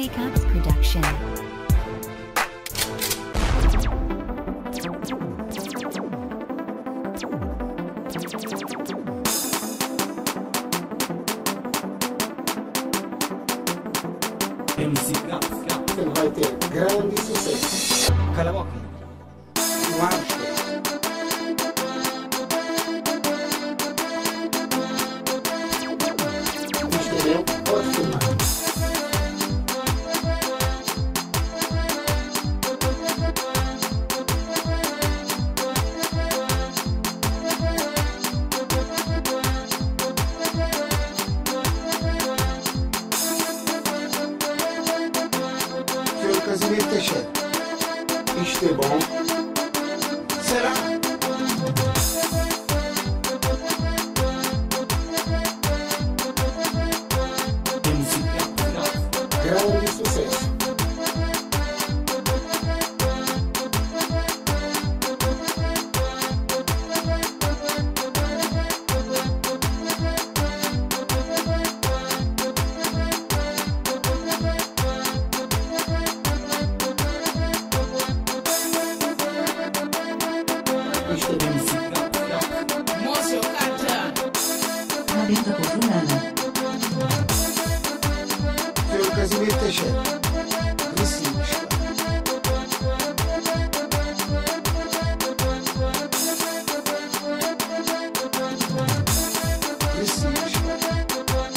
Caaps production. MC Caaps, Ele vai ter grande sucesso. cala a boca. Não há respeito. Entendeu? Pode filmar. Senhor Casemiro Teixeira, isto é bom? Será? MC Caaps, Grande sucesso. Isto é MC Caaps, Moço, canta! Caaps Funana. Senhor Casemiro Teixeira, Recibos. Recibos.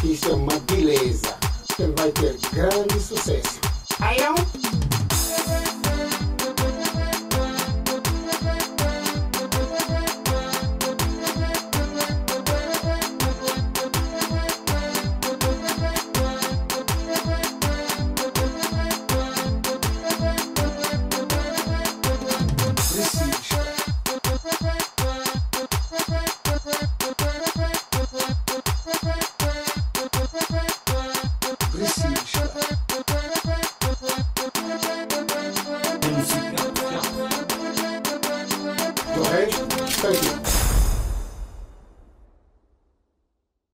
Isso é uma beleza. Ele vai ter grande sucesso. Aí não? Recibos. Recibos. MC Caaps, Do resto, está aqui.